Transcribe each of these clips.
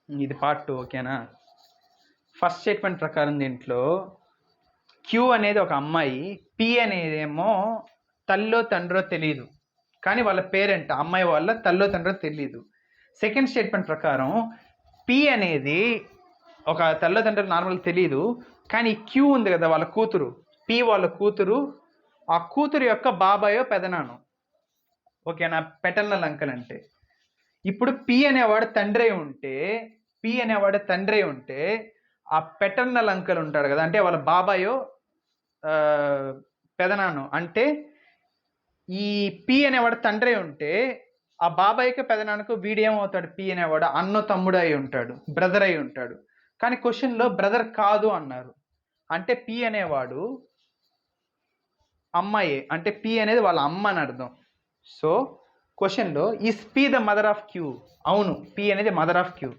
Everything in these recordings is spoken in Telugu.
ఇది పార్ట్ 2 ఓకేనా. ఫస్ట్ స్టేట్మెంట్ ప్రకారం దీంట్లో క్యూ అనేది ఒక అమ్మాయి, పి అనేదేమో తల్లో తండ్రో తెలియదు, కానీ వాళ్ళ పేరెంట్ అమ్మాయి వాళ్ళ తల్లో తండ్రో తెలియదు. సెకండ్ స్టేట్మెంట్ ప్రకారం పి అనేది ఒక తల్లో తండ్రి నార్మల్ తెలియదు, కానీ క్యూ ఉంది కదా వాళ్ళ కూతురు, పి వాళ్ళ కూతురు, ఆ కూతురు యొక్క బాబాయో పెదనాను, ఓకేనా, పెటర్నల్ అంకల్ అంటే. ఇప్పుడు పి అనేవాడు తండ్రి ఉంటే ఆ పెటర్నల్ అంకల్ ఉంటాడు కదా, అంటే వాళ్ళ బాబాయో పెదనాను, అంటే ఈ పి అనేవాడు తండ్రి ఉంటే ఆ బాబాయ్కి పెదనాన్నకు వీడేమవుతాడు, పి అనేవాడు అన్న తమ్ముడు అయి ఉంటాడు, బ్రదర్ అయి ఉంటాడు. కానీ క్వశ్చన్లో బ్రదర్ కాదు అన్నారు, అంటే పి అనేవాడు అమ్మాయి, అంటే పి అనేది వాళ్ళ అమ్మ అని అర్థం. సో క్వశ్చన్లో is P the mother of Q, అవును పి అనేది మదర్ ఆఫ్ క్యూ.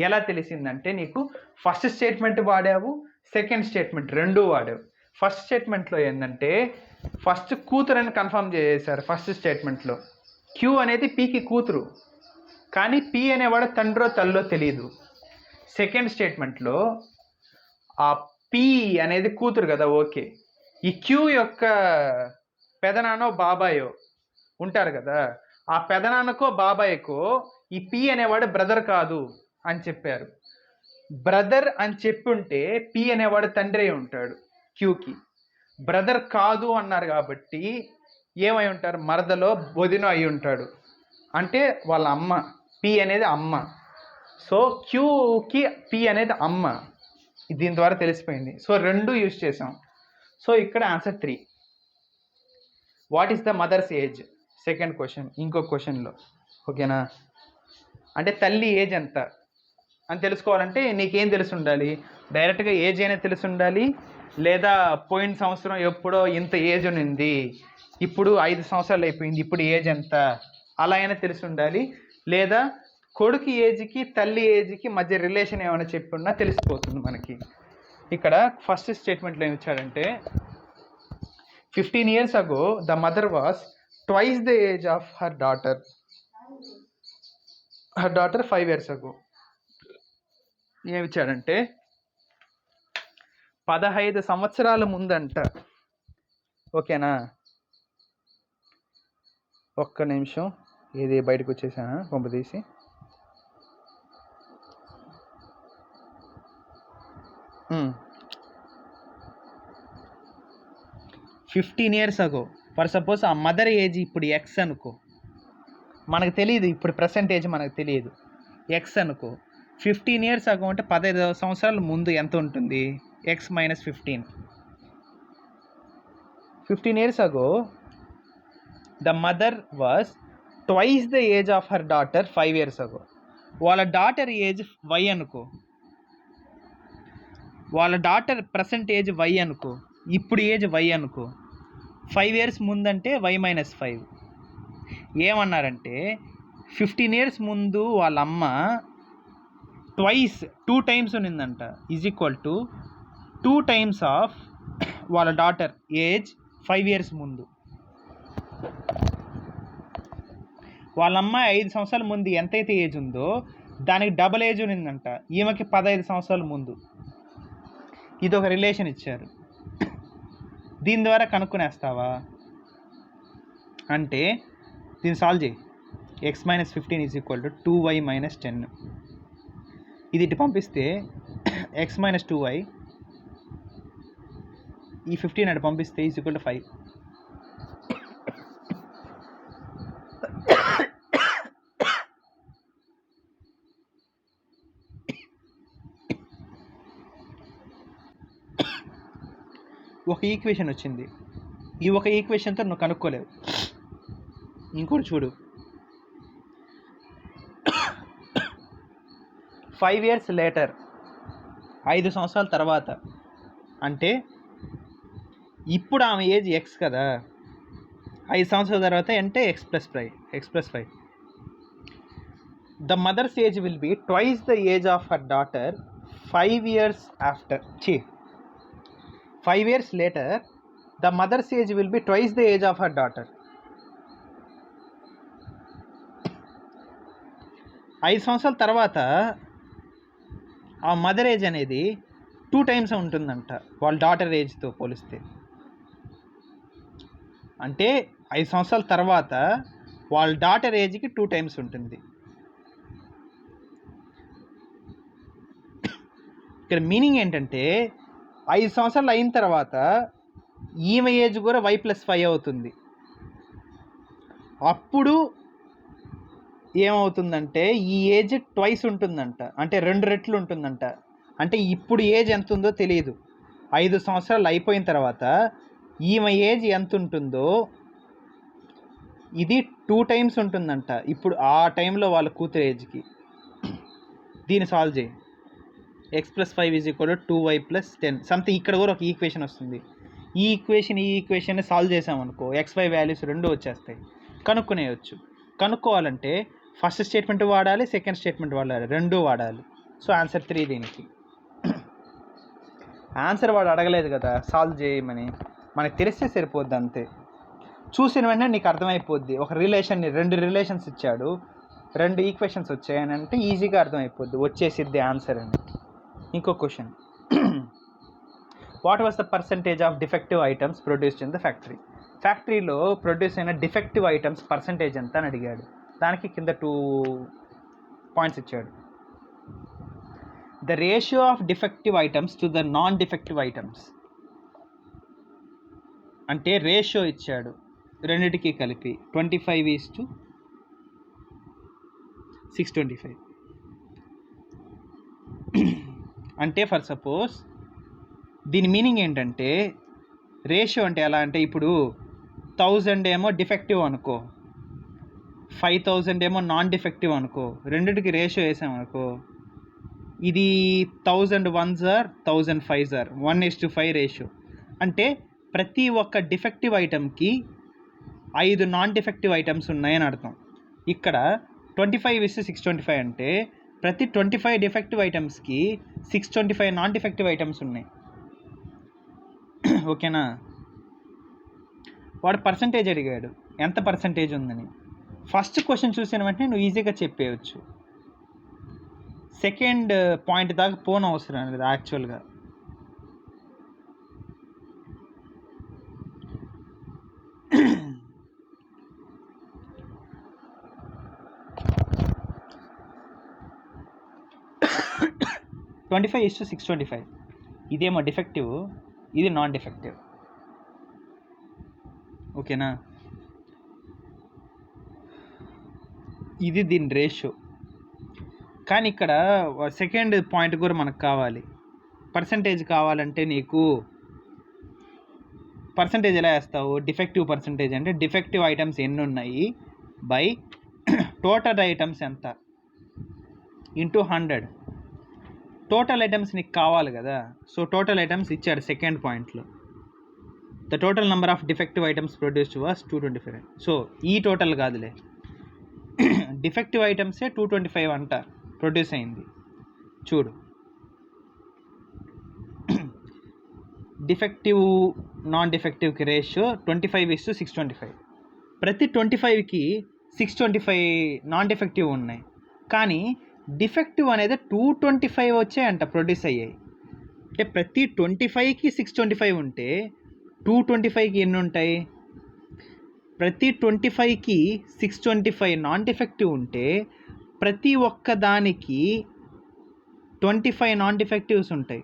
ఎలా తెలిసిందంటే నీకు ఫస్ట్ స్టేట్మెంట్ వాడావు, సెకండ్ స్టేట్మెంట్ రెండు వాడావు. ఫస్ట్ స్టేట్మెంట్లో ఏంటంటే ఫస్ట్ కూతురు అని కన్ఫర్మ్ చేశారు. ఫస్ట్ స్టేట్మెంట్లో క్యూ అనేది పీకి కూతురు, కానీ పి అనేవాడు తండ్రో తల్లో తెలియదు. సెకండ్ స్టేట్మెంట్లో ఆ పి అనేది కూతురు కదా, ఓకే, ఈ క్యూ యొక్క పెదనాన్నో బాబాయో ఉంటారు కదా, ఆ పెదనాన్నకో బాబాయ్కో ఈ పి అనేవాడు బ్రదర్ కాదు అని చెప్పారు. బ్రదర్ అని చెప్పుంటే పి అనేవాడు తండ్రి ఉంటాడు క్యూకి. బ్రదర్ కాదు అన్నారు కాబట్టి ఏమై ఉంటారు, మరదలో వదిన అయి ఉంటాడు, అంటే వాళ్ళ అమ్మ, పి అనేది అమ్మ. సో క్యూకి పి అనేది అమ్మ, దీని ద్వారా తెలిసిపోయింది. సో రెండు యూజ్ చేసాం. సో ఇక్కడ answer 3. What is the mother's age, second question. ఇంకో క్వశ్చన్లో ఓకేనా, అంటే తల్లి ఏజ్ ఎంత అని తెలుసుకోవాలంటే నీకేం తెలిసి ఉండాలి, డైరెక్ట్గా ఏజ్ అయినా తెలిసి ఉండాలి, లేదా పోయిన సంవత్సరం ఎప్పుడో ఇంత ఏజ్ ఉంది, ఇప్పుడు 5 సంవత్సరాలు అయిపోయింది, ఇప్పుడు ఏజ్ ఎంత, అలా అయినా తెలిసి ఉండాలి, లేదా కొడుకు ఏజ్కి తల్లి ఏజ్కి మధ్య రిలేషన్ ఏమైనా చెప్పి ఉన్నా తెలిసిపోతుంది మనకి. ఇక్కడ ఫస్ట్ స్టేట్మెంట్లో ఏమి ఇచ్చాడంటే 15 years ago the mother was twice the age of her daughter 5 years ago. ఏమి ఇచ్చాడంటే 15 సంవత్సరాల ముందంట, ఓకేనా. ఒక్క నిమిషం, ఇది బయటకు వచ్చేసాను కొంపదీసి. 15 years ago, ఫర్ సపోజ్ ఆ మదర్ ఏజ్ ఇప్పుడు ఎక్స్ అనుకో, మనకు తెలియదు ఇప్పుడు ప్రెసెంట్ ఏజ్ మనకు తెలియదు, ఎక్స్ అనుకో. 15 years ago అంటే 15 సంవత్సరాల ముందు ఎంత ఉంటుంది, X minus 15. 15 years ago the mother was twice the age of her daughter 5 years ago. వాళ్ళ డాటర్ ఏజ్ వై అనుకో, వాళ్ళ డాటర్ ప్రజెంట్ ఏజ్ వై అనుకో, ఇప్పుడు ఏజ్ వై అనుకో. 5 years ముందంటే వై మైనస్ 5. ఏమన్నారంటే 15 years ముందు వాళ్ళ అమ్మ ట్వైస్ 2 times ఉన్నిందంట, is equal to 2 times of వాళ్ళ డాటర్ ఏజ్ 5 years ముందు. వాళ్ళ అమ్మాయి 5 సంవత్సరాల ముందు ఎంతైతే ఏజ్ ఉందో దానికి డబల్ ఏజ్ ఉన్నిందంట, ఈమెకి 15 సంవత్సరాల ముందు. ఇది ఒక రిలేషన్ ఇచ్చారు, దీని ద్వారా కనుక్కునేస్తావా అంటే దీన్ని సాల్వ్ చేయి. X minus 15 is equal to 2y minus 10. ఇది ఇటు పంపిస్తే ఎక్స్ మైనస్ 2y, ఈ 15 అటు పంపిస్తే ఈజ్ ఈక్వల్ టు 5. ఒక ఈక్వేషన్ వచ్చింది, ఈ ఒక ఈక్వేషన్తో నువ్వు కనుక్కోలేవు. ఇంకోటి చూడు, 5 years లేటర్, 5 సంవత్సరాల తర్వాత, అంటే ఇప్పుడు ఆమె ఏజ్ ఎక్స్ కదా, 5 సంవత్సరాల తర్వాత అంటే x plus 5. The mother's age will be twice the age of her daughter 5 years after. 5 years later the mother's age will be twice the age of her daughter. 5 సంవత్సరాల తర్వాత ఆ మదర్ ఏజ్ అనేది 2 టైమ్స్ ఉంటుందంట వాళ్ళ డాటర్ ఏజ్తో పోలిస్తే. అంటే 5 సంవత్సరాల తర్వాత వాళ్ళ డాటర్ ఏజ్కి 2 టైమ్స్ ఉంటుంది. ఇక్కడ మీనింగ్ ఏంటంటే 5 సంవత్సరాలు అయిన తర్వాత ఈమె ఏజ్ కూడా y+5 అవుతుంది. అప్పుడు ఏమవుతుందంటే ఈ ఏజ్ ట్వైస్ ఉంటుందంట, అంటే 2 రెట్లు ఉంటుందంట. అంటే ఇప్పుడు ఏజ్ ఎంత ఉందో తెలియదు, 5 సంవత్సరాలు అయిపోయిన తర్వాత ఈమె ఏజ్ ఎంత ఉంటుందో ఇది 2 టైమ్స్ ఉంటుందంట ఇప్పుడు ఆ టైంలో వాళ్ళ కూతురు ఏజ్కి. దీన్ని సాల్వ్ చేయి. x+5 = 2y+10 something. ఇక్కడ కూడా ఒక ఈక్వేషన్ వస్తుంది. ఈ ఈక్వేషన్ సాల్వ్ చేసామనుకో xy వాల్యూస్ 2 వచ్చేస్తాయి, కనుక్కునేయచ్చు. కనుక్కోవాలంటే ఫస్ట్ స్టేట్మెంట్ వాడాలి, సెకండ్ స్టేట్మెంట్ వాడాలి, 2 వాడాలి. సో ఆన్సర్ 3 దీనికి. ఆన్సర్ వాడు అడగలేదు కదా సాల్వ్ చేయమని, మనకు తెలిస్తే సరిపోద్ది అంతే. చూసిన వెంటనే నీకు అర్థమైపోద్ది. ఒక రిలేషన్ని 2 రిలేషన్స్ ఇచ్చాడు, 2 ఈక్వేషన్స్ వచ్చాయని అంటే ఈజీగా అర్థమైపోద్ది, వచ్చేసిద్ది ఆన్సర్ అని. ఇంకో question, what was the percentage of defective items produced in the factory? ఫ్యాక్టరీలో ప్రొడ్యూస్ అయిన డిఫెక్టివ్ ఐటమ్స్ పర్సంటేజ్ ఎంత అని అడిగాడు. దానికి కింద 2 పాయింట్స్ ఇచ్చాడు. The ratio of defective items to the non defective items అంటే రేషియో ఇచ్చాడు రెండిటికి కలిపి 25:625. అంటే ఫర్ సపోజ్ దీని మీనింగ్ ఏంటంటే రేషియో అంటే ఎలా అంటే ఇప్పుడు 1000 ఏమో డిఫెక్టివ్ అనుకో, 5000 ఏమో నాన్ డిఫెక్టివ్ అనుకో, రెండిటికి రేషియో వేసామనుకో ఇది 1000 1s are 1000 5s are 1:5 ratio. అంటే ప్రతి ఒక్క డిఫెక్టివ్ ఐటమ్కి 5 నాన్ డిఫెక్టివ్ ఐటమ్స్ ఉన్నాయని అర్థం. ఇక్కడ 25:625 అంటే ప్రతి 25 డిఫెక్టివ్ ఐటమ్స్కి 625 నాన్ డిఫెక్టివ్ ఐటమ్స్ ఉన్నాయి. ఓకేనా? వాడు పర్సంటేజ్ అడిగాడు, ఎంత పర్సంటేజ్ ఉందని. ఫస్ట్ క్వశ్చన్ చూసిన వెంటనే నువ్వు ఈజీగా చెప్పేయచ్చు. సెకండ్ పాయింట్ దాకా పోను అవసరం లేదు యాక్చువల్గా. (25:625) ఇదేమో డిఫెక్టివ్, ఇది నాన్ డిఫెక్టివ్. ఓకేనా? ఇది దీని రేషియో. కానీ ఇక్కడ సెకండ్ పాయింట్ కూడా మనకు కావాలి. పర్సంటేజ్ కావాలంటే నీకు పర్సంటేజ్ ఎలా వేస్తావు? డిఫెక్టివ్ పర్సంటేజ్ అంటే డిఫెక్టివ్ ఐటమ్స్ ఎన్ని ఉన్నాయి బై టోటల్ ఐటమ్స్ ఎంత ఇంటూ 100. టోటల్ ఐటమ్స్ నీకు కావాలి కదా. సో టోటల్ ఐటమ్స్ ఇచ్చాడు సెకండ్ పాయింట్లో. The total number of defective items produced was 225. So ఈ టోటల్ కాదులే, డిఫెక్టివ్ ఐటమ్సే 225 అంట ప్రొడ్యూస్ అయింది. చూడు, డిఫెక్టివ్ నాన్ డిఫెక్టివ్కి రేషియో 25:625. ప్రతి 25కి 625 నాన్ డిఫెక్టివ్ ఉన్నాయి, కానీ డిఫెక్టివ్ అనేది 225 వచ్చాయంట ప్రొడ్యూస్ అయ్యాయి. అంటే ప్రతి 25కి 625 ఉంటే 225కి ఎన్ని ఉంటాయి? ప్రతి 25కి 625 నాన్ డిఫెక్టివ్ ఉంటే ప్రతి ఒక్క దానికి 25 నాన్ డిఫెక్టివ్స్ ఉంటాయి.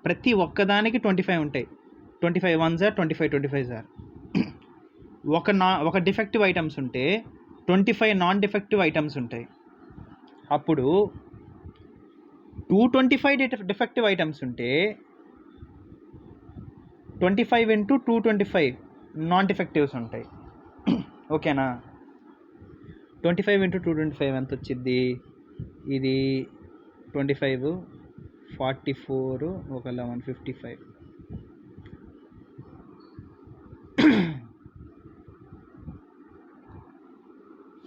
ప్రతి ఒక్కదానికి 25 ఉంటాయి. 25 1s are 25 25s are. ఒక డిఫెక్టివ్ ఐటమ్స్ ఉంటే 25 నాన్ డిఫెక్టివ్ ఐటమ్స్ ఉంటాయి. అప్పుడు 225 డిఫెక్టివ్ ఐటమ్స్ ఉంటే 25 × 225 నాన్ డిఫెక్టివ్స్ ఉంటాయి. ఓకేనా? 25 × 225 ఎంత వచ్చింది? ఇది 25 44 ఒక 11 55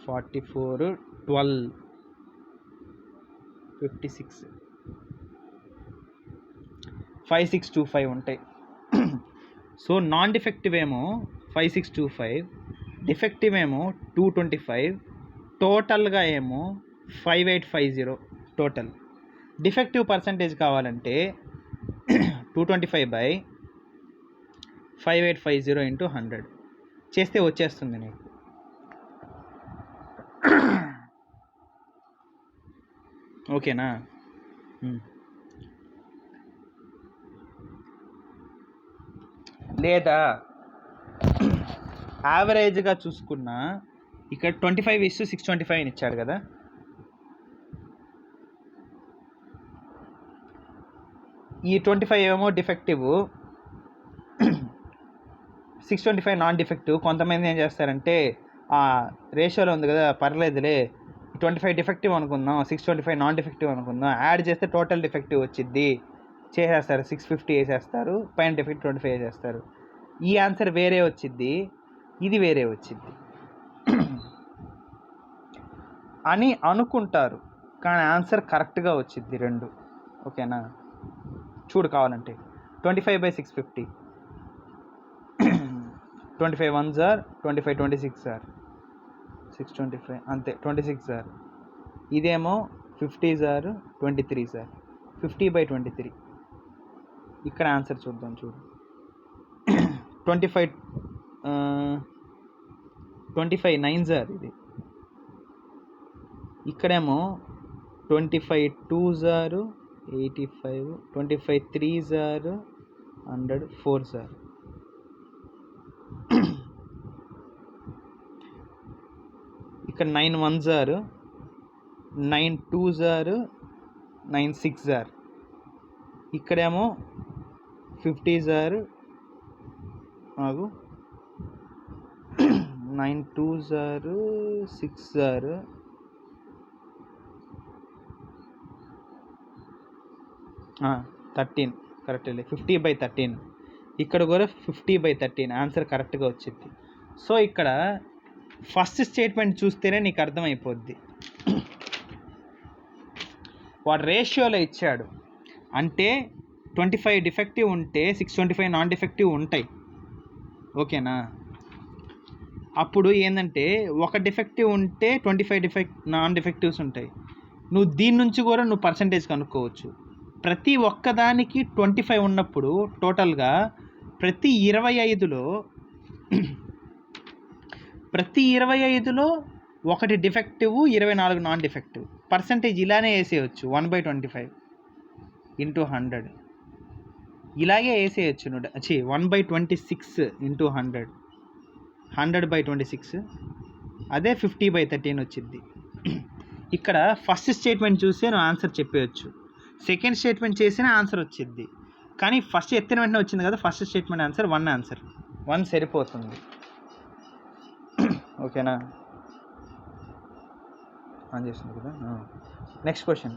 44 12 56 5625 ఉంటాయి. సో నాన్ డిఫెక్టివ్ ఏమో 5625, డిఫెక్టివ్ ఏమో 225, టోటల్గా ఏమో 5850 టోటల్. డిఫెక్టివ్ పర్సంటేజ్ కావాలంటే 225/5850 ఇంటూ 100 చేస్తే వచ్చేస్తుంది నీకు. ఓకేనా? లేదా యావరేజ్గా చూసుకున్నా ఇక్కడ 25:625 అని ఇచ్చాడు కదా, ఈ 25 ఏమో డిఫెక్టివ్, 625 నాన్ డిఫెక్టివ్. కొంతమంది ఏం చేస్తారంటే ఆ రేషియోలో ఉంది కదా, పర్లేదులే 25 డిఫెక్టివ్ అనుకుందాం, 625 నాన్ డిఫెక్టివ్ అనుకుందాం, యాడ్ చేస్తే టోటల్ డిఫెక్టివ్ వచ్చిద్ది చేసేస్తారు, 650 వేసేస్తారు, పైన డిఫెక్ట్ 25 వేసేస్తారు. ఈ ఆన్సర్ వేరే వచ్చిద్ది, ఇది వేరే వచ్చిద్ది అని అనుకుంటారు, కానీ ఆన్సర్ కరెక్ట్గా వచ్చిద్ది రెండు. ఓకేనా? చూడు కావాలంటే 25/650, 25 1s are 25, 26 are 625 అంతే, 26 are. ఇదేమో 50s are 23s are 50/23. ఇక్కడ ఆన్సర్ చూద్దాం. చూడు 25 9s are ఇది. ఇక్కడేమో 25 2s are 85, 25 3s are 100, 4s are. ఇక్కడ 9 1s are 9 2s are 9 6s are. ఇక్కడేమో 50s are 9 2s are 6s are 13 correct. 50/13. ఇక్కడ కూడా 50/13 ఆన్సర్ కరెక్ట్గా వచ్చింది. సో ఇక్కడ ఫస్ట్ స్టేట్మెంట్ చూస్తేనే నీకు అర్థమైపోద్ది. వాడు రేషియోలో ఇచ్చాడు అంటే 25 డిఫెక్టివ్ ఉంటే 625 నాన్ డిఫెక్టివ్ ఉంటాయి. ఓకేనా? అప్పుడు ఏంటంటే ఒక డిఫెక్టివ్ ఉంటే 25 నాన్ డిఫెక్టివ్స్ ఉంటాయి. నువ్వు దీని నుంచి కూడా నువ్వు పర్సంటేజ్ కనుక్కోవచ్చు. ప్రతి ఒక్కదానికి 25 ఉన్నప్పుడు టోటల్గా ప్రతి 25లో ఒకటి డిఫెక్టివ్, 24 నాన్ డిఫెక్టివ్. పర్సంటేజ్ ఇలానే వేసేయచ్చు, 1/25 ఇంటూ 100 ఇలాగే వేసేయచ్చు. 1/26 ఇంటూ 100, 100/26, అదే 50/13 వచ్చింది. ఇక్కడ ఫస్ట్ స్టేట్మెంట్ చూస్తే నువ్వు ఆన్సర్ చెప్పేయచ్చు, సెకండ్ స్టేట్మెంట్ చేసిన ఆన్సర్ వచ్చింది. కానీ ఫస్ట్ ఎత్తిన వెంటనే వచ్చింది కదా ఫస్ట్ స్టేట్మెంట్ ఆన్సర్, 1 సరిపోతుంది. ఓకేనా? ఆన్ చేసింది కదా. Next question.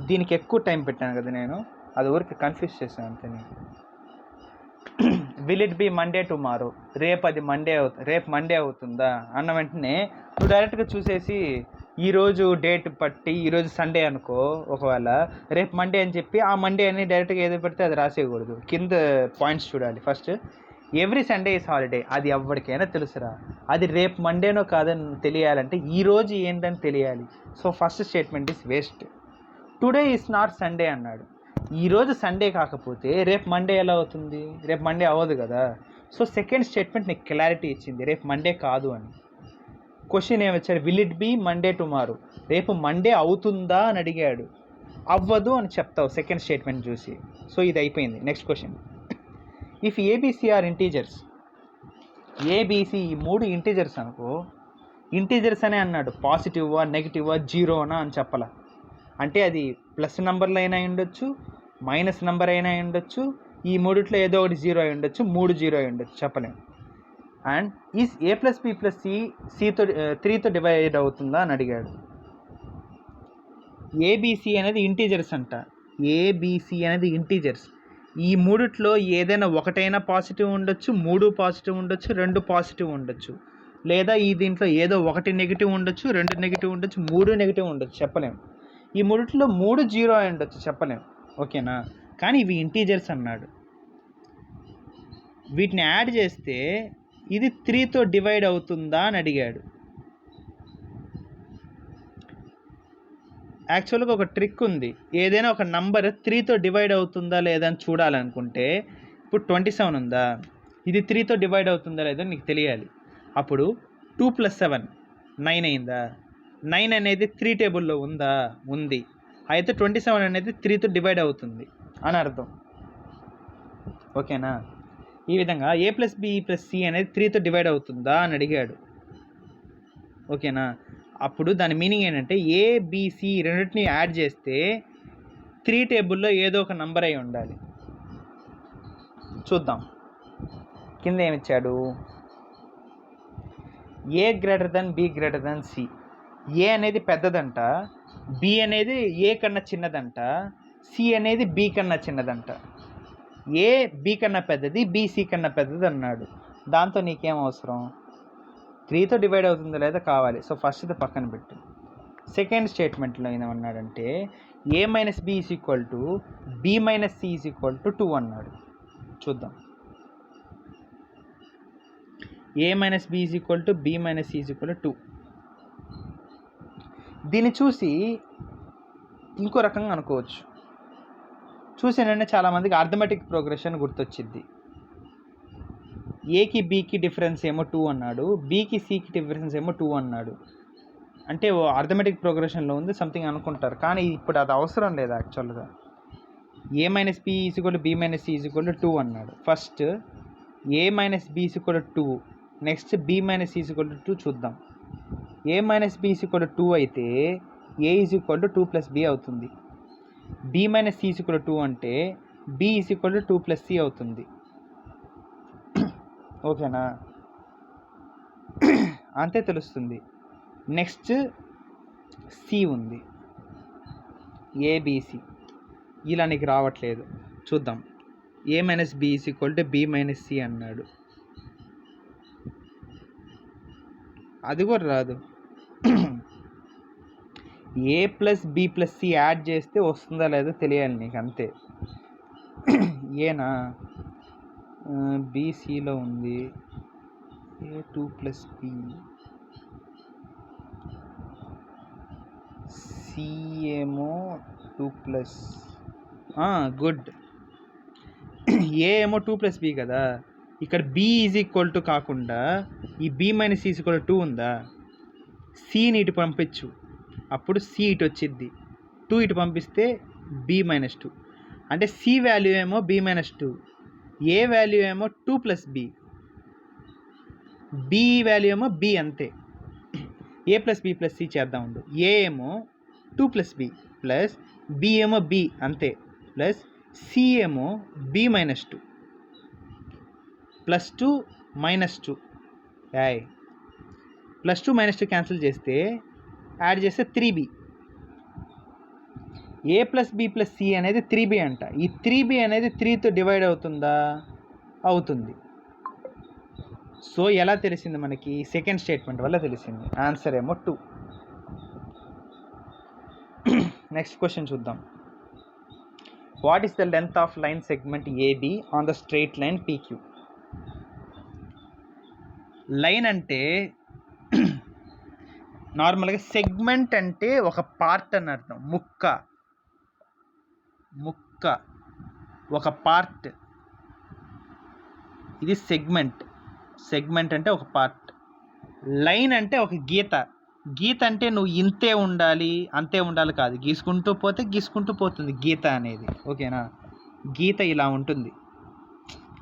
దీనికి ఎక్కువ టైం పెట్టాను కదా నేను, అది ఊరికి కన్ఫ్యూజ్ చేశాను అంతే నేను. Will it be Monday tomorrow? రేపు మండే అవుతుందా అన్న వెంటనే నువ్వు డైరెక్ట్గా చూసేసి ఈరోజు డేట్ పట్టి ఈరోజు సండే అనుకో, ఒకవేళ రేపు మండే అని చెప్పి ఆ మండే అని డైరెక్ట్గా ఏదో పెడితే అది రాసేయకూడదు. కింద పాయింట్స్ చూడాలి. First every Sunday is holiday, అది ఎవరికైనా తెలుసురా. అది రేపు మండేనో కాదని తెలియాలంటే ఈరోజు ఏంటని తెలియాలి. So first statement is waste. Today is not Sunday అన్నాడు. ఈరోజు సండే కాకపోతే రేపు మండే ఎలా అవుతుంది? రేపు మండే అవ్వదు కదా. సో సెకండ్ స్టేట్మెంట్ నీకు క్లారిటీ ఇచ్చింది, రేపు మండే కాదు అని. క్వశ్చన్ ఏమొచ్చాడు? Will it be Monday tomorrow? రేపు మండే అవుతుందా అని అడిగాడు. అవ్వదు అని చెప్తావు సెకండ్ స్టేట్మెంట్ చూసి. సో ఇది అయిపోయింది. Next question. If ABC are integers, ABC ఈ 3 ఇంటీజర్స్ అనుకో, ఇంటీజర్స్ అనే అన్నాడు, పాజిటివా నెగిటివా జీరోనా అని చెప్పాల. అంటే అది ప్లస్ నెంబర్లు అయినా ఉండొచ్చు, మైనస్ నెంబర్ అయినా ఉండొచ్చు, ఈ మూడిట్లో ఏదో ఒకటి జీరో అయి ఉండొచ్చు, 3 జీరో అయి ఉండొచ్చు, చెప్పలేము. And is a + b + c 3తో డివైడ్ అవుతుందా అని అడిగాడు. ఏబీసీ అనేది ఇంటీజర్స్ అంట. ఏబీసీ అనేది ఇంటీజర్స్. ఈ మూడిట్లో ఏదైనా ఒకటైనా పాజిటివ్ ఉండొచ్చు, 3 పాజిటివ్ ఉండొచ్చు, 2 పాజిటివ్ ఉండొచ్చు, లేదా ఈ దీంట్లో ఏదో ఒకటి నెగిటివ్ ఉండొచ్చు, 2 నెగిటివ్ ఉండొచ్చు, 3 నెగిటివ్ ఉండొచ్చు, చెప్పలేము. ఈ మూడిట్లో 3 జీరో అయి ఉండొచ్చు, చెప్పలేము. ఓకేనా? కానీ ఇవి ఇంటీజర్స్ అన్నాడు. వీటిని యాడ్ చేస్తే ఇది 3తో డివైడ్ అవుతుందా అని అడిగాడు. యాక్చువల్గా ఒక ట్రిక్ ఉంది. ఏదైనా ఒక నంబర్ 3తో డివైడ్ అవుతుందా లేదా అని చూడాలనుకుంటే, ఇప్పుడు 27 ఉందా, ఇది 3తో డివైడ్ అవుతుందా లేదా నీకు తెలియాలి. అప్పుడు 2 + 7 9 అయిందా, 9 అనేది 3 టేబుల్లో ఉందా, ఉంది. అయితే 27 అనేది 3తో డివైడ్ అవుతుంది అని అర్థం. ఓకేనా? ఈ విధంగా a + b + c అనేది 3తో డివైడ్ అవుతుందా అని అడిగాడు. ఓకేనా? అప్పుడు దాని మీనింగ్ ఏంటంటే ABC రెండింటిని యాడ్ చేస్తే 3 టేబుల్లో ఏదో ఒక నంబర్ అయి ఉండాలి. చూద్దాం. కింద ఏమిచ్చాడు, a > b > c. ఏ అనేది పెద్దదంట, బి అనేది ఏ కన్నా చిన్నదంట, సి అనేది బి కన్నా చిన్నదంట. ఏ బి కన్నా పెద్దది, బి సి కన్నా పెద్దది అన్నాడు. దాంతో నీకేం అవసరం, 3తో డివైడ్ అవుతుందో లేదా కావాలి. సో ఫస్ట్ది పక్కన పెట్టు. సెకండ్ స్టేట్మెంట్లో ఏమన్నాడంటే a - b b - c 2 అన్నాడు. చూద్దాం. a - b b - c 2. దీన్ని చూసి ఇంకో రకంగా అనుకోవచ్చు. చూసానంటే చాలామందికి అర్థమెటిక్ ప్రోగ్రెషన్ గుర్తొచ్చింది. ఏకి బీకి డిఫరెన్స్ ఏమో 2 అన్నాడు, బీకి సికి డిఫరెన్స్ ఏమో 2 అన్నాడు. అంటే అర్థమెటిక్ ప్రోగ్రెషన్లో ఉంది సంథింగ్ అనుకుంటారు, కానీ ఇప్పుడు అది అవసరం లేదు. యాక్చువల్గా a - b b - c 2 అన్నాడు. First a - b 2, next b - c 2 చూద్దాం. a - b 2 అయితే a 2 + b అవుతుంది. b - c 2 అంటే b 2 + c అవుతుంది. ఓకేనా? అంతే తెలుస్తుంది. నెక్స్ట్ సి ఉంది, ఏబిసి. ఇలా నీకు రావట్లేదు. చూద్దాం. a - b b - c అన్నాడు. అది కూడా రాదు. a + b + c యాడ్ చేస్తే వస్తుందా లేదో తెలియాలి నీకు, అంతే. ఏనా బీసీలో ఉంది, a2 + b, సి ఏమో 2 + గుడ్. ఏ ఏమో 2 + b కదా, ఇక్కడ b = కాకుండా ఈ b - c 2 ఉందా, సిని ఇటు పంపించు, అప్పుడు సి ఇటు వచ్చిద్ది, 2 ఇటు పంపిస్తే b - 2. అంటే సి వాల్యూ ఏమో b - 2, ఏ వాల్యూ ఏమో 2 + b, బి వాల్యూ ఏమో b, అంతే. a + b + c చేద్దాం ఉండు. ఏ ఏమో 2 + b ప్లస్ b ఏమో b, అంతే, ప్లస్ సి ఏమో b - 2 +2 -2. +2 -2 క్యాన్సిల్ చేస్తే యాడ్ చేస్తే 3b. a + b + c అనేది 3b అంట. ఈ 3b అనేది 3తో డివైడ్ అవుతుందా, అవుతుంది. సో ఎలా తెలిసింది మనకి, సెకండ్ స్టేట్మెంట్ వల్ల తెలిసింది. ఆన్సర్ ఏమో 2. నెక్స్ట్ క్వశ్చన్ చూద్దాం. What is the length of line segment AB on the straight line PQ? Line అంటే నార్మల్గా సెగ్మెంట్ అంటే ఒక పార్ట్ అని అర్థం. ముక్క ఒక పార్ట్, ఇది సెగ్మెంట్ అంటే ఒక పార్ట్. లైన్ అంటే ఒక గీత అంటే నువ్వు ఇంతే ఉండాలి అంతే ఉండాలి కాదు, గీసుకుంటూ పోతుంది గీత అనేది. ఓకేనా? గీత ఇలా ఉంటుంది,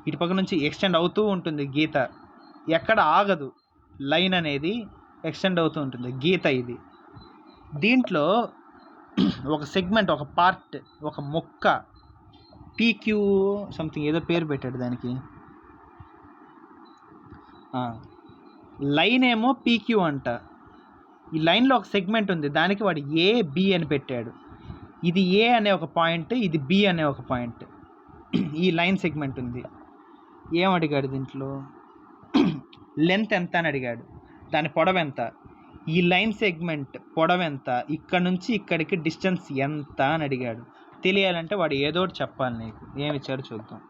ఇటుపక్క నుంచి ఎక్స్టెండ్ అవుతూ ఉంటుంది గీత, ఎక్కడ ఆగదు. లైన్ అనేది ఎక్స్టెండ్ అవుతూ ఉంటుంది, గీత ఇది. దీంట్లో ఒక సెగ్మెంట్, ఒక పార్ట్, ఒక ముక్క, PQ సంథింగ్ ఏదో పేరు పెట్టాడు దానికి. లైన్ ఏమో PQ అంట. ఈ లైన్లో ఒక సెగ్మెంట్ ఉంది, దానికి వాడు AB అని పెట్టాడు. ఇది A అనే ఒక పాయింట్, ఇది B అనే ఒక పాయింట్. ఈ లైన్ సెగ్మెంట్ ఉంది. ఏం అడిగాడు దీంట్లో, లెంత్ ఎంత అని అడిగాడు, దాని పొడవు ఎంత, ఈ లైన్ సెగ్మెంట్ పొడవు ఎంత, ఇక్కడ నుంచి ఇక్కడికి డిస్టెన్స్ ఎంత అని అడిగాడు. తెలియాలంటే వాడు ఏదో ఒకటి చెప్పాలి నీకు. ఏమి ఇచ్చాడు చూద్దాం.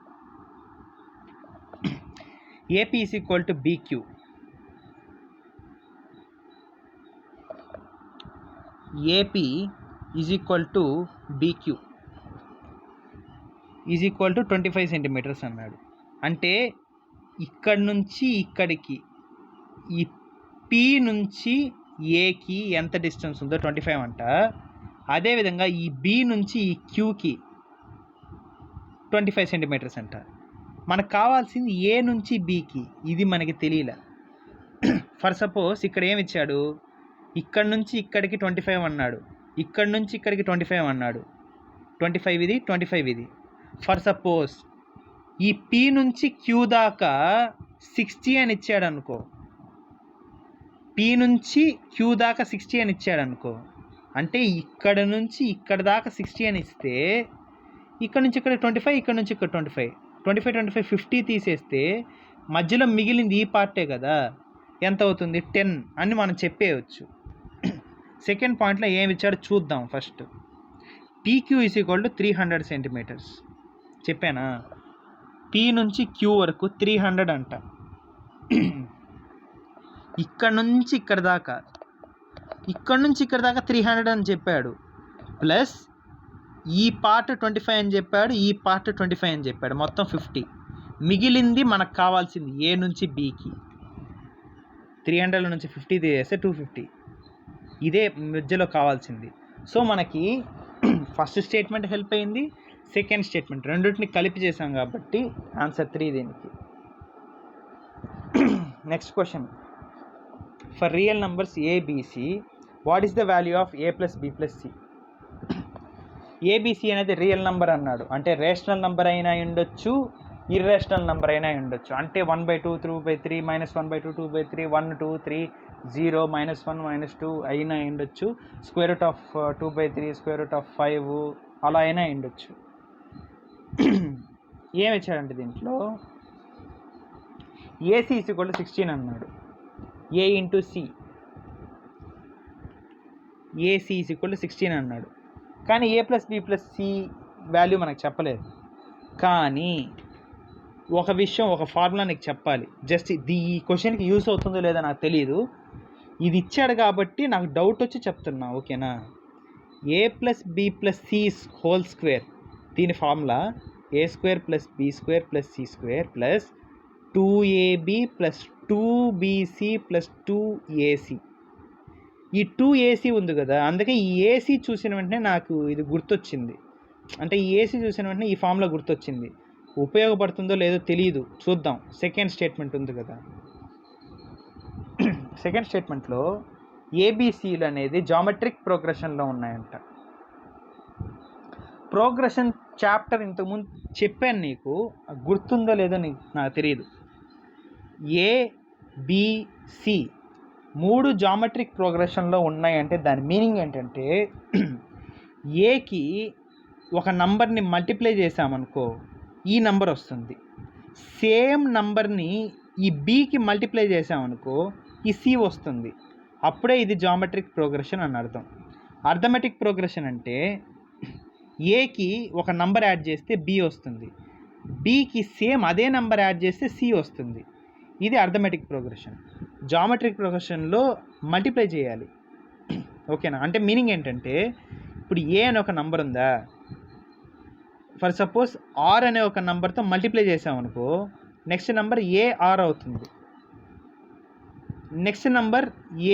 AP = BQ. AP is equal to BQ is equal to 25 centimetres అన్నాడు. అంటే ఇక్కడ నుంచి ఇక్కడికి ఈ పి నుంచి ఏకి ఎంత డిస్టెన్స్ ఉందో 25 అంట. అదేవిధంగా ఈ బి నుంచి ఈ క్యూకి 25 సెంటీమీటర్స్ అంట. మనకు కావాల్సింది ఏ నుంచి బీకి, ఇది మనకి తెలియలే. ఫర్ సపోజ్ ఇక్కడ ఏమి ఇచ్చాడు, ఇక్కడ నుంచి ఇక్కడికి 25 అన్నాడు, ఇక్కడ నుంచి ఇక్కడికి 25 అన్నాడు, 25 ఇది 25 ఇది. ఫర్ సపోజ్ ఈ పి నుంచి క్యూ దాకా 60 అని ఇచ్చాడు అనుకో, పి నుంచి క్యూ దాకా 60 అని ఇచ్చాడు అనుకో, అంటే ఇక్కడ నుంచి ఇక్కడ దాకా 60 అని ఇస్తే ఇక్కడ నుంచి ఇక్కడ 25, ఇక్కడ నుంచి ఇక్కడ 25, 25 50 తీసేస్తే మధ్యలో మిగిలింది ఈ పార్టే కదా, ఎంత అవుతుంది 10 అని మనం చెప్పేయచ్చు. సెకండ్ పాయింట్లో ఏమి ఇచ్చాడో చూద్దాం. First PQ is equal to 300 centimetres చెప్పానా. పి నుంచి క్యూ వరకు 300 అంట. ఇక్కడ నుంచి ఇక్కడ దాకా 300 అని చెప్పాడు. ప్లస్ ఈ పార్ట్ 25 అని చెప్పాడు, ఈ పార్ట్ 25 అని చెప్పాడు, మొత్తం 50. మిగిలింది మనకు కావాల్సింది ఏ నుంచి బీకి. 300 నుంచి 50 తీసేస్తే 250. ఇదే మధ్యలో కావాల్సింది. సో మనకి ఫస్ట్ స్టేట్మెంట్ హెల్ప్ అయింది, సెకండ్ స్టేట్మెంట్, రెండింటిని కలిపి చేసాం కాబట్టి ఆన్సర్ 3 దీనికి. Next question, for real numbers ABC what is the value of A plus B plus C. ABC అనేది రియల్ నెంబర్ అన్నాడు, అంటే రేషనల్ నెంబర్ అయినా ఉండొచ్చు, ఇర్రేషనల్ నెంబర్ అయినా ఉండొచ్చు. అంటే 1/2, 3/3, -1/2, 2/3, 1, 2, 3, 0, -1, -2 అయినా ఉండొచ్చు, square root of 2/3, square root of 5 అలా అయినా ఉండొచ్చు. ఏమి ఇచ్చాడంటే దీంట్లో ఏసీ ఈజ్ ఈక్వల్ టు 16 అన్నాడు, A into C, AC is equal to 16 అన్నాడు. కానీ A plus B plus C value మనకు చెప్పలేదు. కానీ ఒక విషయం, ఒక ఫార్ములా నీకు చెప్పాలి. జస్ట్ ఈ క్వశ్చన్కి యూస్ అవుతుందో లేదో నాకు తెలియదు, ఇది ఇచ్చాడు కాబట్టి నాకు డౌట్ వచ్చి చెప్తున్నా, ఓకేనా. A plus B plus C whole square, దీని formula A square plus B square plus C square plus 2ab plus 2bc plus 2ac. ఈ 2ac ఉంది కదా, అందుకే ఈ ఏసీ చూసిన వెంటనే నాకు ఇది గుర్తొచ్చింది. అంటే ఈ ఏసీ చూసిన వెంటనే ఈ ఫామ్లో గుర్తొచ్చింది. ఉపయోగపడుతుందో లేదో తెలియదు, చూద్దాం. సెకండ్ స్టేట్మెంట్ ఉంది కదా, సెకండ్ స్టేట్మెంట్లో ఏబిసిలు అనేది జామెట్రిక్ ప్రోగ్రెషన్లో ఉన్నాయంట. ప్రోగ్రెషన్ చాప్టర్ ఇంతకుముందు చెప్పాను, నీకు గుర్తుందో లేదో నాకు తెలియదు. ఏబిసి 3 జామెట్రిక్ ప్రోగ్రెషన్లో ఉన్నాయంటే దాని మీనింగ్ ఏంటంటే, ఏకి ఒక నంబర్ని మల్టిప్లై చేసామనుకో ఈ నంబర్ వస్తుంది, సేమ్ నంబర్ని ఈ బికి మల్టిప్లై చేసామనుకో ఈ సి వస్తుంది. అప్పుడే ఇది జామెట్రిక్ ప్రోగ్రెషన్ అని అర్థం. అర్థమెటిక్ ప్రోగ్రెషన్ అంటే ఏకి ఒక నంబర్ యాడ్ చేస్తే బి వస్తుంది, బికి సేమ్ అదే నంబర్ యాడ్ చేస్తే సి వస్తుంది. ఇది అర్థమెటిక్ ప్రోగ్రెషన్. జామెట్రిక్ ప్రోగ్రెషన్లో మల్టిప్లై చేయాలి, ఓకేనా. అంటే మీనింగ్ ఏంటంటే, ఇప్పుడు ఏ అనే ఒక నంబర్ ఉందా, ఫర్ సపోజ్ ఆర్ అనే ఒక నంబర్తో మల్టిప్లై చేసామనుకో నెక్స్ట్ నెంబర్ ఏఆర్ అవుతుంది, next number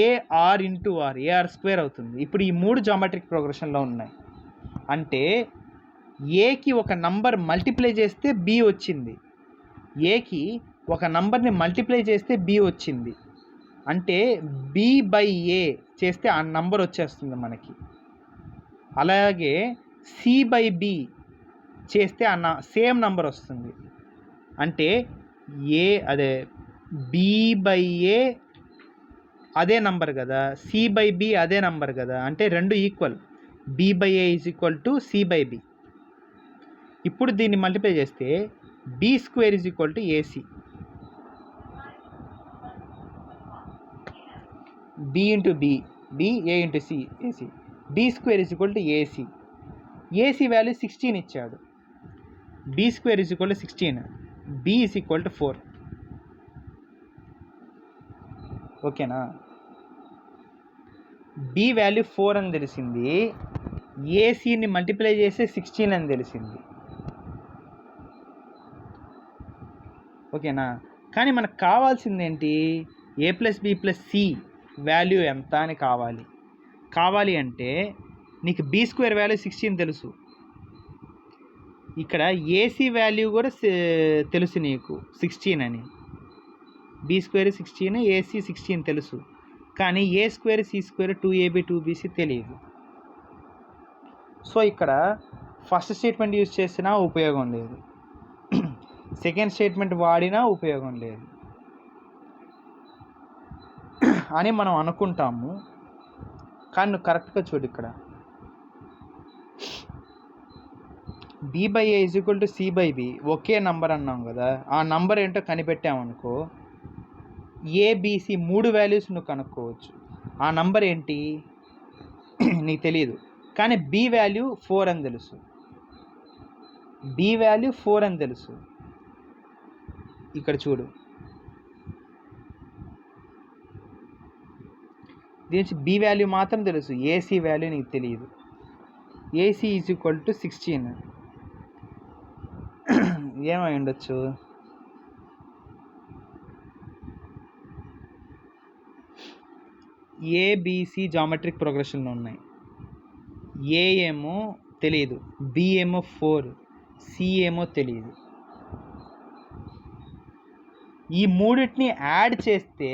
AR into R, AR square అవుతుంది. ఇప్పుడు ఈ 3 జామెట్రిక్ ప్రోగ్రెషన్లో ఉన్నాయి. అంటే ఏకి ఒక నంబర్ మల్టిప్లై చేస్తే బి వచ్చింది, ఏకి ఒక నంబర్ని మల్టిప్లై చేస్తే బి వచ్చింది, అంటే బి బై ఏ చేస్తే ఆ నంబర్ వచ్చేస్తుంది మనకి. అలాగే సి బై బి చేస్తే సేమ్ నంబర్ వస్తుంది, అంటే బి బై ఏ అదే నంబర్ కదా, సి బై బి అదే నంబర్ కదా, అంటే రెండు equal. B by A is equal to C by B. ఇప్పుడు దీన్ని మల్టిప్లై చేస్తే B square is equal to AC, B into B, B A into C AC, B square is equal to AC. AC value 16 ఇచ్చాడు, B square is equal to 16, B is equal to 4, ఓకేనా. బి వాల్యూ 4 అని తెలిసింది, ఏసీని మల్టిప్లై చేస్తే 16 అని తెలిసింది. ఓకేనా? కానీ మనకు కావాల్సింది ఏంటి? A plus B plus C value ఎంత అని కావాలి అంటే నీకు బి స్క్వేర్ వాల్యూ 16 తెలుసు, ఇక్కడ ఏసీ వాల్యూ కూడా తెలుసు నీకు 16 అని. బి స్క్వేర్ 16, ఏసీ 16 తెలుసు, కానీ ఏ square C square 2ab 2bc తెలియదు. సో ఇక్కడ ఫస్ట్ స్టేట్మెంట్ యూజ్ చేసినా ఉపయోగం లేదు, సెకండ్ స్టేట్మెంట్ వాడినా ఉపయోగం లేదు అని మనం అనుకుంటాము. కానీ నువ్వు కరెక్ట్గా చూడు, ఇక్కడ B by A is equal to C by B ఒకే నంబర్ అన్నాం కదా, ఆ నంబర్ ఏంటో కనిపెట్టామనుకో ఏబిసి 3 వాల్యూస్ నువ్వు కనుక్కోవచ్చు. ఆ నంబర్ ఏంటి నీకు తెలియదు, కానీ బి వాల్యూ 4 అని తెలుసు, బి వాల్యూ 4 అని తెలుసు. ఇక్కడ చూడు, దీని బి వాల్యూ మాత్రం తెలుసు, ఏసీ వాల్యూ నీకు తెలియదు. ఏసీ ఈజ్ ఈక్వల్ టు 16 ఏమై ఉండొచ్చు? ఏబిసి జామెట్రిక్ ప్రోగ్రెషన్లో ఉన్నాయి. ఏ ఏమో తెలియదు, బి ఏమో 4, సి ఏమో తెలియదు. ఈ మూడింటిని యాడ్ చేస్తే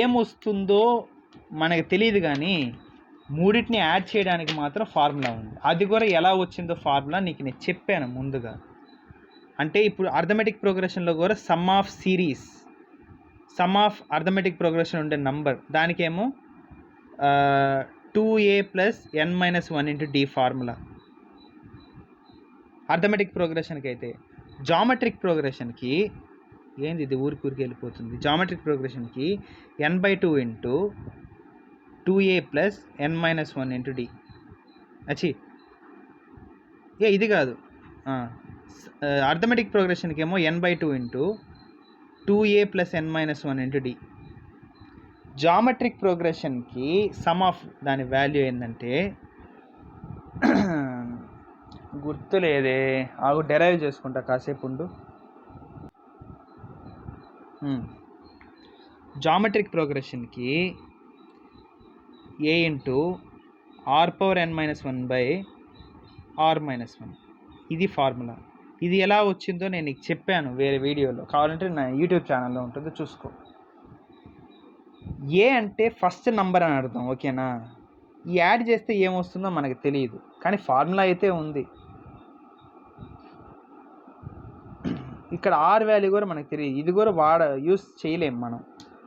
ఏమొస్తుందో మనకు తెలియదు, కానీ మూడింటిని యాడ్ చేయడానికి మాత్రం ఫార్ములా ఉంది. అది కూడా ఎలా వచ్చిందో ఫార్ములా నీకు నేను చెప్పాను ముందుగా. అంటే ఇప్పుడు అర్థమెటిక్ ప్రోగ్రెషన్లో కూడా sum of series, sum of arithmetic progression ఉండే నంబర్, దానికేమో 2a + n - 1 × d formula arithmetic ప్రోగ్రెషన్కి. అయితే జామెట్రిక్ ప్రోగ్రెషన్కి ఏంది ఇది ఊరికి వెళ్ళిపోతుంది. జామెట్రిక్ ప్రోగ్రెషన్కి n/2 × 2a + n - 1 × d. ఇది కాదు, అర్థమెటిక్ ప్రోగ్రెషన్కి ఏమో n/2 × 2a + n - 1 × d. Geometric ప్రోగ్రెషన్కి some of దాని వాల్యూ ఏంటంటే గుర్తులేదే, ఆగు డెరైవ్ చేసుకుంటా కాసేపు ఉండు. జామెట్రిక్ ప్రోగ్రెషన్కి a × r⁻n - 1/r-1 ఇది ఫార్ములా. ఇది ఎలా వచ్చిందో నేను నీకు చెప్పాను వేరే వీడియోలో, కావాలంటే నా యూట్యూబ్ ఛానల్లో ఉంటుందో చూసుకో. ఏ అంటే ఫస్ట్ నంబర్ అని అర్థం, ఓకేనా? ఈ యాడ్ చేస్తే ఏమొస్తుందో మనకు తెలియదు, కానీ ఫార్ములా అయితే ఉంది. ఇక్కడ ఆర్ వాల్యూ కూడా మనకు తెలియదు, ఇది కూడా యూస్ చేయలేము మనం.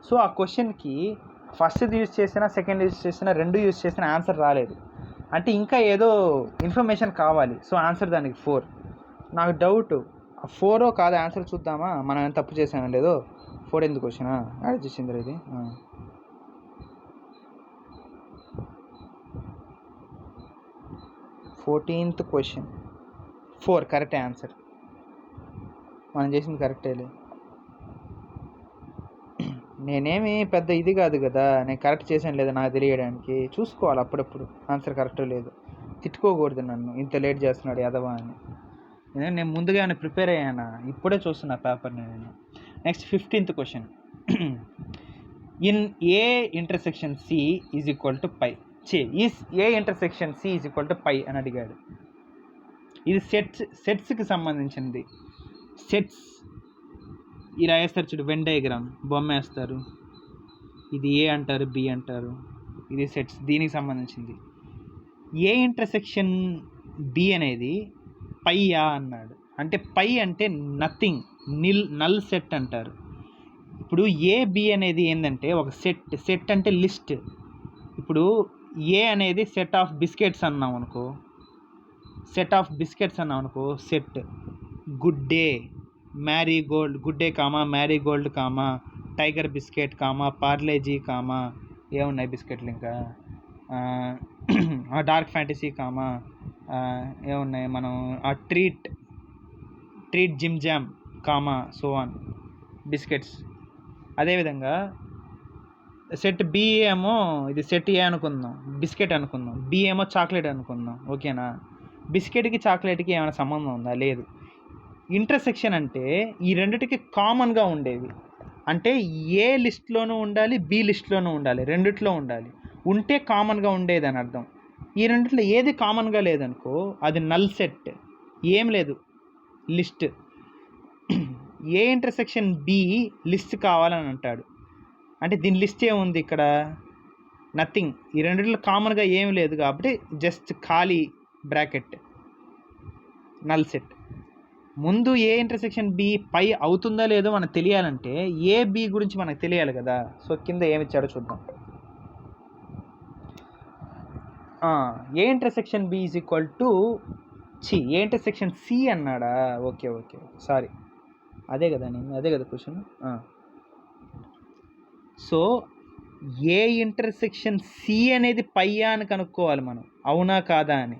సో ఆ క్వశ్చన్కి ఫస్ట్ యూజ్ చేసినా సెకండ్ యూజ్ చేసినా రెండు యూజ్ చేసినా ఆన్సర్ రాలేదు, అంటే ఇంకా ఏదో ఇన్ఫర్మేషన్ కావాలి. సో ఆన్సర్ దానికి 4. నాకు డౌట్, 4 కాదు ఆన్సర్ చూద్దామా, మనం ఎంత తప్పు చేసామో లేదో. 4 ఎందుకు క్వశ్చనా యాడ్ చేసింది ఇది. 14th question 4 correct answer. మనం చేసింది కరెక్టేలే, నేనేమి పెద్ద ఇది కాదు కదా, నేను కరెక్ట్ చేశాను లేదా నాకు తెలియడానికి. చూసుకోవాలి అప్పుడప్పుడు ఆన్సర్ కరెక్టో లేదు, తిట్టుకోకూడదు నన్ను ఇంత లేట్ చేస్తున్నాడు యాదవా అని. నేను ముందుగా ప్రిపేర్ అయ్యానా, ఇప్పుడే చూస్తున్నా పేపర్ని నేను. Next 15th question, in A intersection C is equal to pi. Is A intersection C is equal to pi అని అడిగాడు. ఇది సెట్స్కి సంబంధించింది. సెట్స్ ఇలా వేస్తారు చూడు, వెన్ డయాగ్రామ్ బొమ్మ వేస్తారు, ఇది ఏ అంటారు, బి అంటారు, ఇది సెట్స్, దీనికి సంబంధించింది. ఏ ఇంటర్సెక్షన్ బి అనేది పైయా అన్నాడు. అంటే పై అంటే నథింగ్, నల్ సెట్ అంటారు. ఇప్పుడు ఏ బి అనేది ఏంటంటే ఒక సెట్ అంటే లిస్ట్. ఇప్పుడు ఏ అనేది సెట్ ఆఫ్ బిస్కెట్స్ అన్నాం అనుకో, set good day Marie Gold, good day comma Marie Gold comma tiger biscuit comma Parle-G comma ఏమున్నాయి బిస్కెట్లు ఇంకా డార్క్ ఫ్యాంటసీ కామా ఏమున్నాయి మనం treat gym jam comma so on biscuits. అదేవిధంగా సెట్ బి ఏమో ఇది సెట్ ఏ అనుకుందాం, బిస్కెట్ అనుకుందాం, బి ఏమో చాక్లెట్ అనుకుందాం, ఓకేనా. బిస్కెట్కి చాక్లెట్కి ఏమైనా సంబంధం ఉందా? లేదు. ఇంటర్సెక్షన్ అంటే ఈ రెండిటికి కామన్గా ఉండేవి, అంటే ఏ లిస్ట్లోనూ ఉండాలి, బి లిస్ట్లోనూ ఉండాలి, రెండిట్లో ఉండాలి, ఉంటే కామన్గా ఉండేది అని అర్థం. ఈ రెండిట్లో ఏది కామన్గా లేదనుకో అది నల్ సెట్, ఏం లేదు list. A intersection B list కావాలని అంటాడు, అంటే దీని లిస్ట్ ఏముంది ఇక్కడ? నథింగ్. ఈ రెండిట్లో కామన్గా ఏం లేదు కాబట్టి జస్ట్ ఖాళీ బ్రాకెట్ నల్ సెట్. ముందు ఏ ఇంటర్సెక్షన్ బి పై అవుతుందో లేదో మనకు తెలియాలంటే ఏ బి గురించి మనకు తెలియాలి కదా. సో కింద ఏమి ఇచ్చాడో చూద్దాం. A intersection B is equal to A intersection C అన్నాడా? ఓకే ఓకే సారీ, అదే కదా question. So A intersection C అనేది పైయా అని కనుక్కోవాలి మనం, అవునా కాదా అని.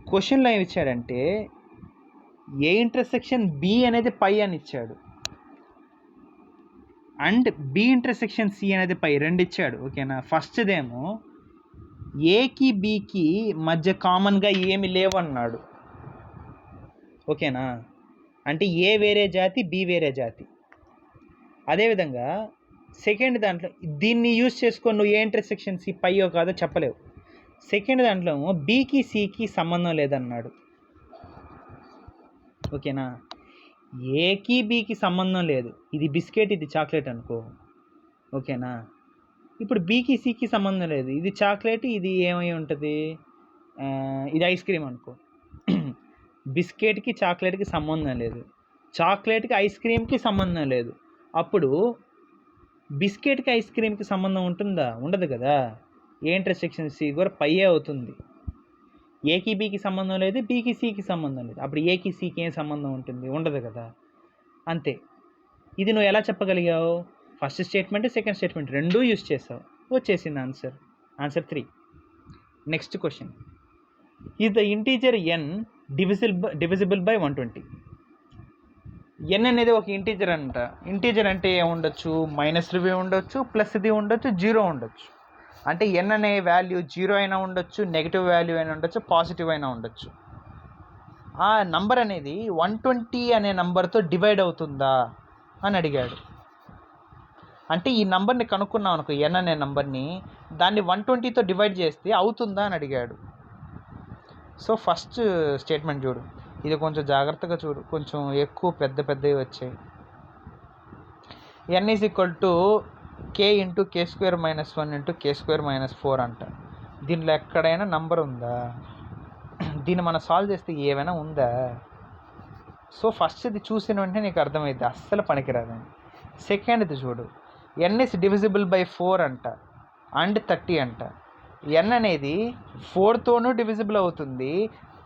క్వశ్చన్లో ఏమి ఇచ్చాడంటే ఏ ఇంటర్సెక్షన్ బి అనేది పై అని ఇచ్చాడు, అండ్ బి ఇంటర్సెక్షన్ సి అనేది పై, రెండు ఇచ్చాడు, ఓకేనా. ఫస్ట్దేమో ఏకి బికి మధ్య కామన్గా ఏమి లేవన్నాడు, ఓకేనా. అంటే ఏ వేరే జాతి, బి వేరే జాతి. అదేవిధంగా సెకండ్ దాంట్లో దీన్ని యూజ్ చేసుకొని నువ్వు ఏ ఇంటర్సెక్షన్ సి పైయో కాదో చెప్పలేవు. సెకండ్ దాంట్లో బీకి సికి సంబంధం లేదన్నాడు, ఓకేనా. ఏకి బీకి సంబంధం లేదు, ఇది బిస్కెట్ ఇది చాక్లెట్ అనుకో, ఓకేనా. ఇప్పుడు బీకి సికి సంబంధం లేదు, ఇది చాక్లెట్ ఇది ఏమై ఉంటుంది, ఇది ఐస్ క్రీమ్ అనుకో. బిస్కెట్కి చాక్లెట్కి సంబంధం లేదు, చాక్లెట్కి ఐస్ క్రీమ్కి సంబంధం లేదు. అప్పుడు బిస్కెట్కి ఐస్ క్రీమ్కి సంబంధం ఉంటుందా? ఉండదు కదా. ఏ ఇంటర్సెక్షన్ సి కూడా పైయే అవుతుంది. ఏకి బీకి సంబంధం లేదు, బీకి సికి సంబంధం లేదు, అప్పుడు ఏకి సికి ఏం సంబంధం ఉంటుంది? ఉండదు కదా. అంతే. ఇది నువ్వు ఎలా చెప్పగలిగావు? ఫస్ట్ స్టేట్మెంట్ సెకండ్ స్టేట్మెంట్ రెండూ యూజ్ చేసావు, వచ్చేసింది answer 3. Next question, is the integer N divisible by 120? N అనేది ఒక ఇంటీజర్ అంట. ఇంటీజర్ అంటే ఏముండొచ్చు? -3 ఉండొచ్చు, +3 ఉండొచ్చు, 0 ఉండొచ్చు. అంటే ఎన్ అనే వాల్యూ 0 అయినా ఉండొచ్చు, నెగిటివ్ వాల్యూ అయినా ఉండొచ్చు, పాజిటివ్ అయినా ఉండొచ్చు. ఆ నంబర్ అనేది 120 అనే నంబర్తో డివైడ్ అవుతుందా అని అడిగాడు. అంటే ఈ నంబర్ని కనుక్కున్నాం అనుకో, ఎన్ అనే నంబర్ని, దాన్ని 120తో డివైడ్ చేస్తే అవుతుందా అని అడిగాడు. సో ఫస్ట్ స్టేట్మెంట్ చూడు, ఇది కొంచెం జాగ్రత్తగా చూడు, కొంచెం ఎక్కువ పెద్దవి వచ్చాయి. n is equal to k into k² - 1 into k² - 4 అంట. దీనిలో ఎక్కడైనా నంబర్ ఉందా? దీన్ని మనం సాల్వ్ చేస్తే ఏమైనా ఉందా? సో ఫస్ట్ ఇది చూసిన వెంటనే నీకు అర్థమైంది అస్సలు పనికిరాదని. సెకండ్ది చూడు, n ఇస్ డివిజిబుల్ బై 4 అంట, అండ్ 30 అంట. n అనేది 4తోనూ డివిజిబుల్ అవుతుంది,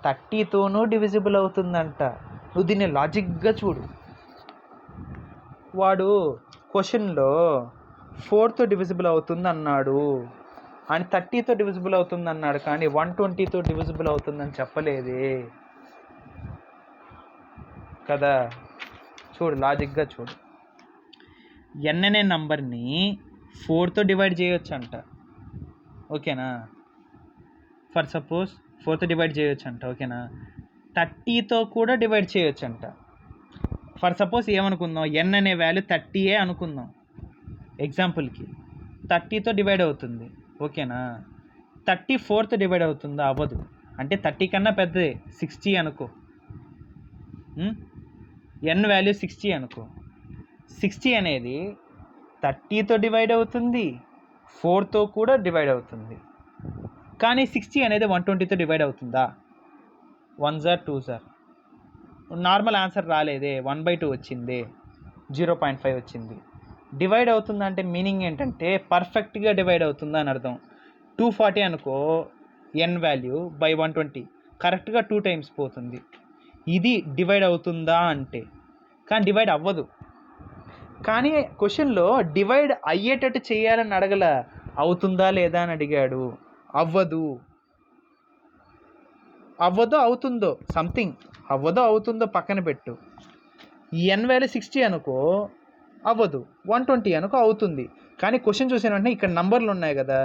30తోనూ డివిజిబుల్ అవుతుందంట. నువ్వు దీన్ని లాజిక్గా చూడు. వాడు క్వశ్చన్లో 4తో డివిజిబుల్ అవుతుంది అన్నాడు, అండ్ 30తో డివిజిబుల్ అవుతుంది అన్నాడు, కానీ 120తో డివిజిబుల్ అవుతుందని చెప్పలేదే కదా. చూడు లాజిక్గా చూడు, n అనే నంబర్ని 4తో డివైడ్ చేయొచ్చు అంట, ఓకేనా. ఫర్ సపోజ్ 4తో డివైడ్ చేయొచ్చు అంట, ఓకేనా. 30తో కూడా డివైడ్ చేయొచ్చు అంట. ఫర్ సపోజ్ ఏమనుకుందాం, n అనే వాల్యూ 30 అనుకుందాం ఎగ్జాంపుల్కి. 30తో డివైడ్ అవుతుంది, ఓకేనా. 30 4తో డివైడ్ అవుతుందా? అవ్వదు. అంటే 30 కన్నా పెద్దదే 60 అనుకో, n వాల్యూ 60 అనుకో. 60 అనేది 30తో డివైడ్ అవుతుంది, 4తో కూడా డివైడ్ అవుతుంది, కానీ 60 అనేది 120తో డివైడ్ అవుతుందా? 1s are 2s are. Normal answer రాలేదే, 1/2 వచ్చింది, 0.5 వచ్చింది. డివైడ్ అవుతుందంటే మీనింగ్ ఏంటంటే పర్ఫెక్ట్గా డివైడ్ అవుతుందా అని అర్థం. 240 అనుకో n వాల్యూ బై 120, కరెక్ట్గా 2 టైమ్స్ పోతుంది. ఇది డివైడ్ అవుతుందా అంటే, కానీ డివైడ్ అవ్వదు. కానీ క్వశ్చన్లో డివైడ్ అయ్యేటట్టు చేయాలని అడగల, అవుతుందా లేదా అని అడిగాడు. అవ్వదు అవుతుందో సంథింగ్, అవ్వదో అవుతుందో పక్కన పెట్టు. ఈ n వాల్యూ 60 అనుకో అవ్వదు, 120 అనుకో అవుతుంది, కానీ క్వశ్చన్ చూసిన వెంటనే ఇక్కడ నంబర్లు ఉన్నాయి కదా,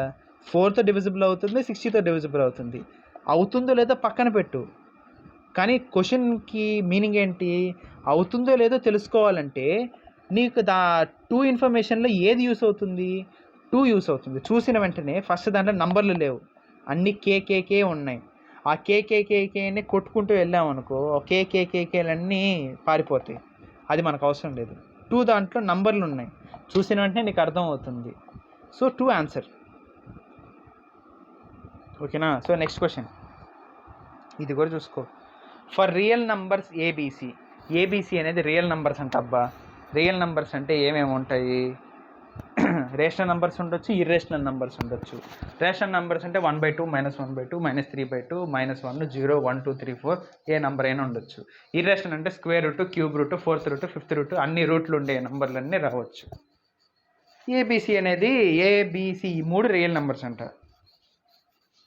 4తో డివిజిబుల్ అవుతుంది, 60తో డివిజిబుల్ అవుతుంది. అవుతుందో లేదో పక్కన పెట్టు, కానీ క్వశ్చన్కి మీనింగ్ ఏంటి? అవుతుందో లేదో తెలుసుకోవాలంటే నీకు 2 ఇన్ఫర్మేషన్లో ఏది యూస్ అవుతుంది? 2 యూస్ అవుతుంది. చూసిన వెంటనే ఫస్ట్ దాంట్లో నంబర్లు లేవు, అన్ని కేకేకే ఉన్నాయి. ఆ కేకేకేకేని కొట్టుకుంటూ వెళ్ళామనుకో, కేకేకేకేలన్నీ పారిపోతాయి. అది మనకు అవసరం లేదు. 2 దాంట్లో నంబర్లు ఉన్నాయి, చూసిన వెంటనే నీకు అర్థం అవుతుంది. So 2 answer. ఓకేనా? సో నెక్స్ట్ క్వశ్చన్, ఇది కూడా చూసుకో. For real numbers ABC. ABC అనేది రియల్ నంబర్స్ అంట. అబ్బా, రియల్ నంబర్స్ అంటే ఏమేమి ఉంటాయి? రేషనల్ నంబర్స్ ఉండొచ్చు, ఇర్రేషనల్ నంబర్స్ ఉండొచ్చు. రేషనల్ నంబర్స్ అంటే 1/2, -1/2, -3/2, -1, 0, 1, 2, 3, 4 ఏ నంబర్ అయినా ఉండొచ్చు. ఇర్రేషనల్ అంటే square root, cube root, 4th root, 5th root, అన్ని రూట్లు ఉండే నంబర్లన్నీ రావచ్చు. ఏబీసీ అనేది ఏబీసీ 3 రియల్ నంబర్స్ అంట.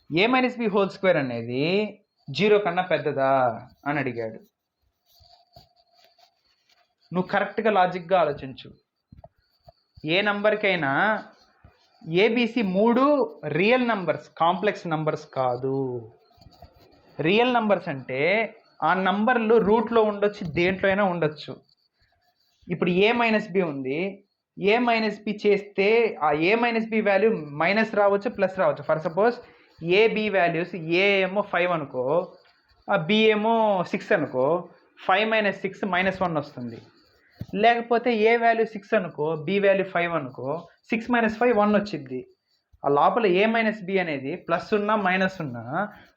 a-b² అనేది 0 కన్నా పెద్దదా అని అడిగాడు. నువ్వు కరెక్ట్గా లాజిక్గా ఆలోచించు. ఏ నంబర్కైనా ABC 3 real numbers, complex numbers కాదు. రియల్ నంబర్స్ అంటే ఆ నంబర్లు రూట్లో ఉండొచ్చు, దేంట్లో అయినా ఉండొచ్చు. ఇప్పుడు a-b ఉంది, a-b చేస్తే ఆ a-b వాల్యూ మైనస్ రావచ్చు, ప్లస్ రావచ్చు. ఫర్ సపోజ్ ఏబి వాల్యూస్, ఏ ఏమో 5 అనుకో, బి ఏమో 6 అనుకో, 5 - 6 -1 వస్తుంది. లేకపోతే ఏ వాల్యూ 6 అనుకో, బి వాల్యూ 5 అనుకో, 6 - 5 1 వచ్చింది. ఆ లోపల a-b అనేది ప్లస్ ఉన్నా మైనస్ ఉన్నా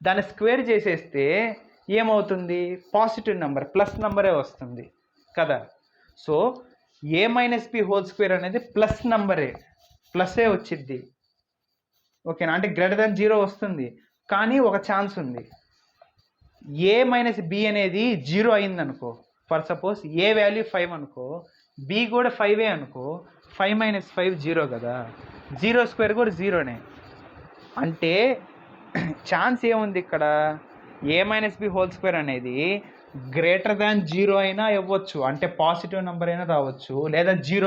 దాన్ని స్క్వేర్ చేసేస్తే ఏమవుతుంది? పాజిటివ్ నెంబర్, ప్లస్ నెంబరే వస్తుంది కదా. సో a-b² అనేది ప్లస్ నెంబరే, ప్లస్సే వచ్చింది. ఓకేనా? అంటే >0 వస్తుంది. కానీ ఒక ఛాన్స్ ఉంది. a-b అనేది 0 అయిందనుకో, ఫర్ సపోజ్ ఏ వాల్యూ 5 అనుకో, బి కూడా 5 అనుకో, 5 - 5 0 కదా, 0² కూడా 0నే. అంటే ఛాన్స్ ఏముంది ఇక్కడ? a-b² అనేది >0 అయినా ఇవ్వచ్చు, అంటే పాజిటివ్ నెంబర్ అయినా రావచ్చు, లేదా 0